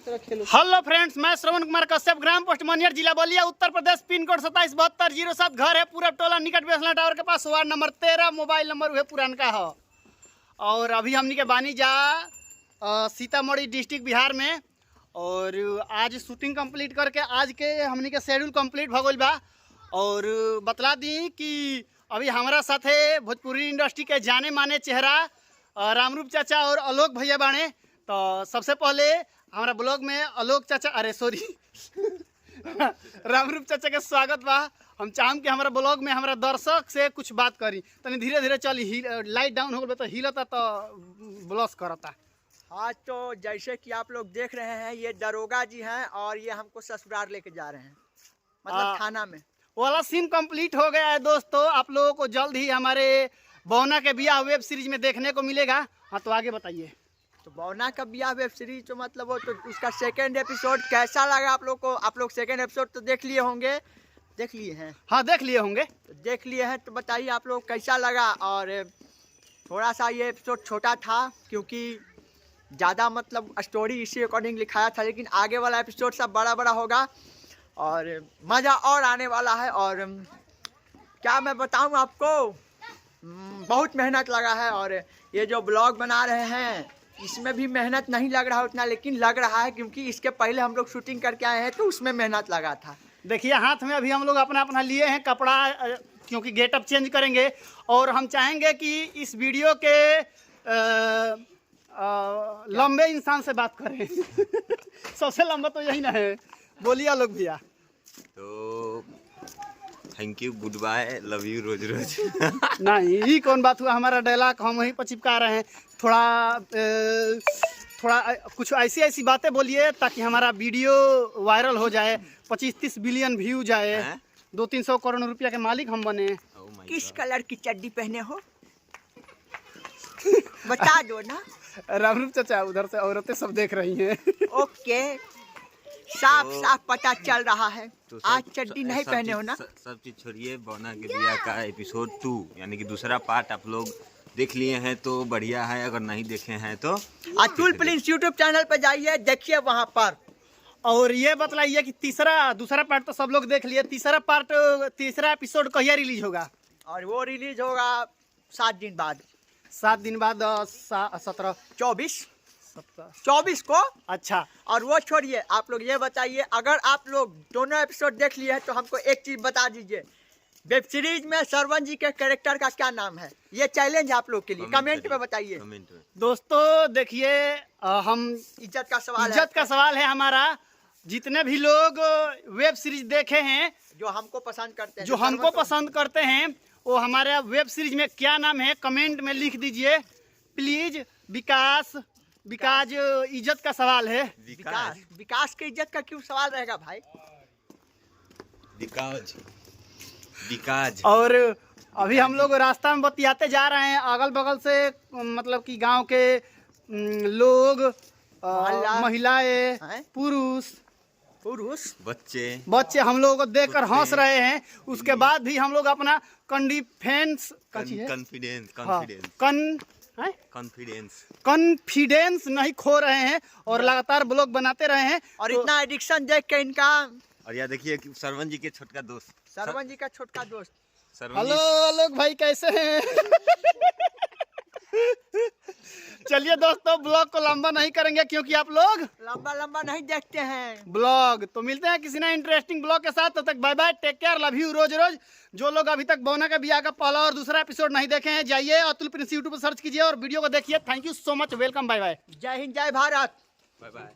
Hello friends, मैं श्रवण कुमार कश्यप, ग्राम post Maniyar, जिला Ballia, Uttar Pradesh, pin code 277207। घर है पूरा टोला निकट बेसला टावर के पास, वार्ड नंबर 13, मोबाइल नंबर वह पुरानका है। और अभी हमनी के बानी जा सीतामढ़ी डिस्ट्रिक्ट बिहार में। और आज शूटिंग कंप्लीट करके आज के हमनी के शेड्यूल कंप्लीट हो गई बा। और बतला दी कि अभी हमारा साथे भोजपुरी इंडस्ट्री के जाने माने चेहरा रामरूप चाचा और आलोक भैया बाणे। तो सबसे पहले हमारा ब्लॉग में आलोक चाचा, अरे सॉरी रामरूप चाचा के स्वागत बा। हम चाहम कि हमारा ब्लॉग में हमारा दर्शक से कुछ बात करी, तनी धीरे धीरे चली। लाइट डाउन हो गए तो हिलता तो ब्लॉस करता। हाँ, तो जैसे कि आप लोग देख रहे हैं, ये दरोगा जी हैं और ये हमको ससुराल लेके जा रहे हैं, मतलब थाना में। वाला सीन कंप्लीट हो गया है दोस्तों। आप लोगों को जल्द ही हमारे बौना के बियाह वेब सीरीज में देखने को मिलेगा। हाँ, तो आगे बताइए। तो बौना का बियाह वेब सीरीज तो मतलब वो तो उसका सेकंड एपिसोड कैसा लगा आप लोग को? आप लोग सेकंड एपिसोड तो देख लिए होंगे, देख लिए हैं? हाँ, देख लिए होंगे। तो देख लिए हैं तो बताइए आप लोग कैसा लगा। और थोड़ा सा ये एपिसोड छोटा था क्योंकि ज़्यादा मतलब स्टोरी इसी अकॉर्डिंग लिखाया था, लेकिन आगे वाला एपिसोड सब बड़ा बड़ा होगा और मज़ा और आने वाला है। और क्या मैं बताऊं आपको, बहुत मेहनत लगा है। और ये जो ब्लॉग बना रहे हैं इसमें भी मेहनत नहीं लग रहा उतना, लेकिन लग रहा है क्योंकि इसके पहले हम लोग शूटिंग करके आए हैं तो उसमें मेहनत लगा था। देखिए हाथ में अभी हम लोग अपना अपना लिए हैं कपड़ा, क्योंकि गेटअप चेंज करेंगे। और हम चाहेंगे कि इस वीडियो के लंबे इंसान से बात करें सबसे लंबा तो यही ना है। बोलिए लोग भैया। तो thank you, good bye, love you, रोज रोज नहीं, ये कौन बात हुआ? हमारा डायलॉग हम वहीं पर चिपका रहे हैं। थोड़ा कुछ ऐसी बातें बोलिए ताकि हमारा वीडियो वायरल हो जाए, 25-30 बिलियन व्यू जाए, 200-300 करोड़ रुपया के मालिक हम बने। किस कलर की चड्डी पहने हो बता दो ना। रामरूप चाचा, उधर से औरतें सब देख रही हैं। ओके, साफ साफ पता चल रहा है। तो आज चड्डी नहीं पहने हो ना? सब चीज छोड़िए, बौना के बियाह का एपिसोड 2 यानी कि दूसरा पार्ट आप लोग देख लिए हैं तो बढ़िया है, अगर नहीं देखे हैं तो अतुल प्रिंस यूट्यूब चैनल पर जाइए, देखिए वहाँ पर। और ये बतलाइए कि दूसरा पार्ट तो सब लोग देख लिए, तीसरा एपिसोड कहिया रिलीज होगा? और वो रिलीज होगा 7 दिन बाद। 7 दिन बाद 24 को। अच्छा, और वो छोड़िए, आप लोग ये बताइए, अगर आप लोग दोनों एपिसोड देख लिए हैं तो हमको एक चीज बता दीजिए, वेब सीरीज में श्रवण जी के कैरेक्टर का क्या नाम है? ये चैलेंज आप लोग के लिए, कमेंट में बताइए। दोस्तों देखिए, हम इज्जत का सवाल है हमारा। जितने भी लोग वेब सीरीज देखे हैं जो हमको पसंद करते हैं, वो हमारे वेब सीरीज में क्या नाम है कमेंट में लिख दीजिए प्लीज। विकास इज्जत का सवाल है। विकास के इज्जत का क्यों सवाल रहेगा भाई? विकास। और अभी हम लोग रास्ता में बतियाते जा रहे हैं, अगल बगल से मतलब कि गांव के लोग, महिलाएं, पुरुष बच्चे हम लोगों को देखकर हंस रहे हैं। उसके बाद भी हम लोग अपना कॉन्फिडेंस नहीं खो रहे हैं और लगातार ब्लॉग बनाते रहे हैं। और इतना एडिक्शन देख के इनका। और यह देखिए श्रवण जी के छोटका दोस्त, हेलो लोग भाई, कैसे हैं? चलिए दोस्तों, ब्लॉग को लंबा नहीं करेंगे क्योंकि आप लोग लंबा नहीं देखते हैं ब्लॉग। तो मिलते हैं किसी ना इंटरेस्टिंग ब्लॉग के साथ। तब तक bye bye, take care, love you, रोज रोज। जो लोग अभी तक बौना का बियाह का पहला और दूसरा एपिसोड नहीं देखे हैं, जाइए अतुल प्रिंस यूट्यूब पर सर्च कीजिए और वीडियो को देखिए। Thank you so much, welcome, bye bye. जय हिंद, जय भारत, बाय बाय।